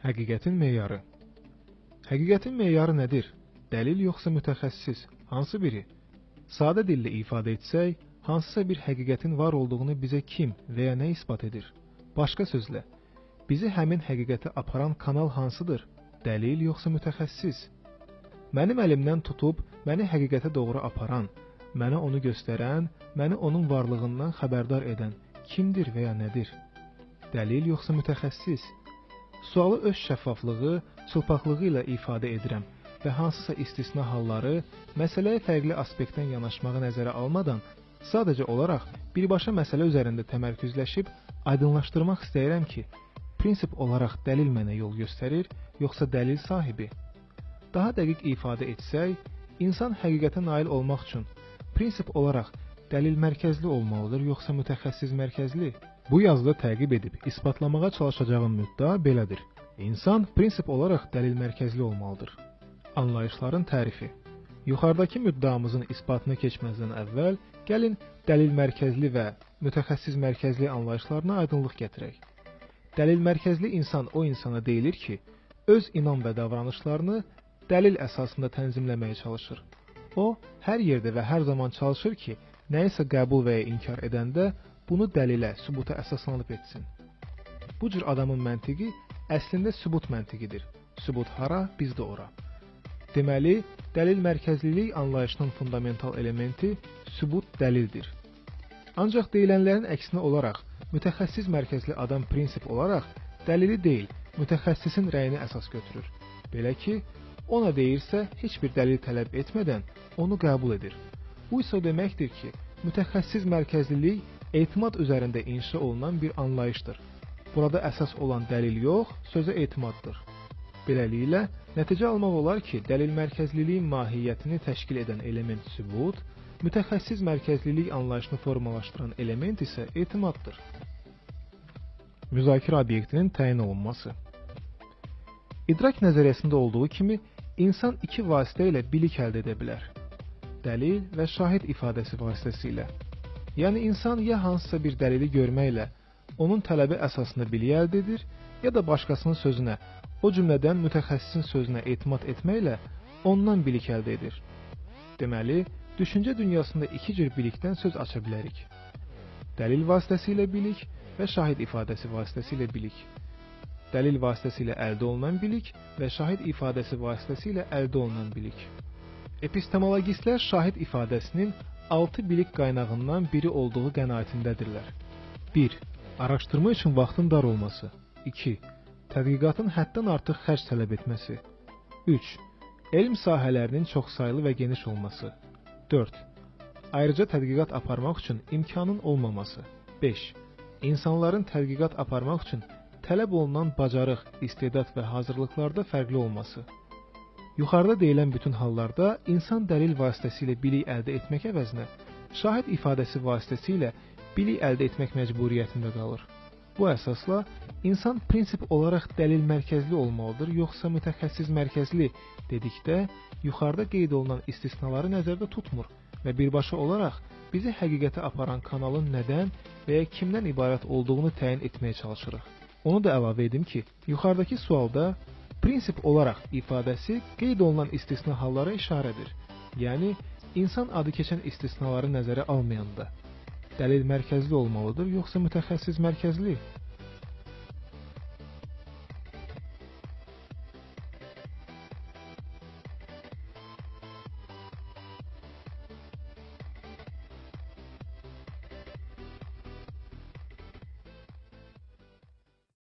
Həqiqətin meyarı. Həqiqətin meyarı nədir? Dəlil yoxsa mütəxəssis? Hansı biri? Sadə dillə ifadə etsək, hansısa bir həqiqətin var olduğunu bizə kim və ya nə isbat edir? Başqa sözlə, bizi həmin həqiqətə aparan kanal hansıdır? Dəlil yoxsa mütəxəssis? Mənim əlimdən tutub, məni həqiqətə doğru aparan, mənə onu göstərən, məni onun varlığından xəbərdar edən kimdir və ya nədir? Dəlil yoxsa mütəxəssis? Sualı öz şəffaflığı, çılpaqlığı ilə ifadə edirəm və hansısa istisna halları, məsələyə fərqli aspektdən yanaşmağı nəzərə almadan, sadəcə olaraq birbaşa məsələ üzərində təmərküzləşib, aydınlaşdırmaq istəyirəm ki, prinsip olaraq dəlil mənə yol göstərir, yoxsa dəlil sahibi? Daha dəqiq ifadə etsək, insan həqiqətə nail olmaq üçün prinsip olaraq dəlil mərkəzli olmalıdır, yoxsa mütəxəssis mərkəzli? Bu yazıda təqib edib isbatlamağa çalışacağım müddəa belədir. İnsan prinsip olaraq dəlil mərkəzli olmalıdır. Anlayışların tərifi. Yuxarıdakı müddəamızın isbatına keçməzdən əvvəl, gəlin dəlil mərkəzli və mütəxəssis mərkəzli anlayışlarına aydınlıq gətirək. Dəlil mərkəzli insan o insana deyilir ki, öz inan və davranışlarını dəlil əsasında tənzimləməyə çalışır. O, hər yerdə və hər zaman çalışır ki, nəyisə qəbul və ya inkar edəndə bunu dəlilə, sübuta əsaslanıb etsin. Bu cür adamın məntiqi əslində sübut məntiqidir. Sübut hara, biz də ora. Deməli, dəlil mərkəzlilik anlayışının fundamental elementi sübut dəlildir. Ancaq deyilənlərin əksinə olaraq, mütəxəssis mərkəzli adam prinsip olaraq dəlili deyil, mütəxəssisin rəyini əsas götürür. Belə ki, ona deyirsə, heç bir dəlil tələb etmədən onu qəbul edir. Bu isə deməkdir ki, mütəxəssis mərkəzlilik etimad üzərində inşa olunan bir anlayışdır. Burada əsas olan dəlil yox, sözə etimaddır. Beləliklə, nəticə almaq olar ki, dəlil mərkəzliliyin mahiyyətini təşkil edən element sübut, mütəxəssis mərkəzlilik anlayışını formalaşdıran element isə etimaddır. Müzakirə obyektinin təyin olunması. İdrak nəzəriyyəsində olduğu kimi, insan iki vasitə ilə bilik əldə edə bilər. Dəlil və şahid ifadəsi vasitəsilə. Yəni, insan ya hansısa bir dəlili görməklə onun tələbi əsasında bilik əldə edir, ya da başqasının sözünə, o cümlədən mütəxəssisin sözünə etimad etməklə ondan bilik əldə edir. Deməli, düşüncə dünyasında iki cür bilikdən söz aça bilərik. Dəlil vasitəsilə bilik və şahid ifadəsi vasitəsilə bilik. Dəlil vasitəsilə əldə olunan bilik və şahid ifadəsi vasitəsilə əldə olunan bilik. Epistemologistlər şahid ifadəsinin 6 bilik qaynağından biri olduğu qənaətindədirlər. 1. Araşdırma üçün vaxtın dar olması. 2. Tədqiqatın həddən artıq xərc tələb etməsi. 3. Elm sahələrinin çoxsaylı və geniş olması. 4. Ayrıca tədqiqat aparmaq üçün imkanın olmaması. 5. İnsanların tədqiqat aparmaq üçün tələb olunan bacarıq, istedad və hazırlıqlarda fərqli olması. Yuxarıda deyilən bütün hallarda insan dəlil vasitəsilə bilik əldə etmək əvəzinə, şahid ifadəsi vasitəsilə bilik əldə etmək məcburiyyətində qalır. Bu əsasla, insan prinsip olaraq dəlil mərkəzli olmalıdır, yoxsa mütəxəssis mərkəzli dedikdə, yuxarıda qeyd olunan istisnaları nəzərdə tutmur və birbaşa olaraq bizi həqiqətə aparan kanalın nədən və ya kimdən ibarət olduğunu təyin etməyə çalışırıq. Onu da əlavə edim ki, yuxarıdakı sualda prinsip olaraq ifadəsi qeyd olunan istisna hallara işarədir. Yəni, insan adı keçən istisnaları nəzərə almayanda dəlil mərkəzli olmalıdır, yoxsa mütəxəssis mərkəzli?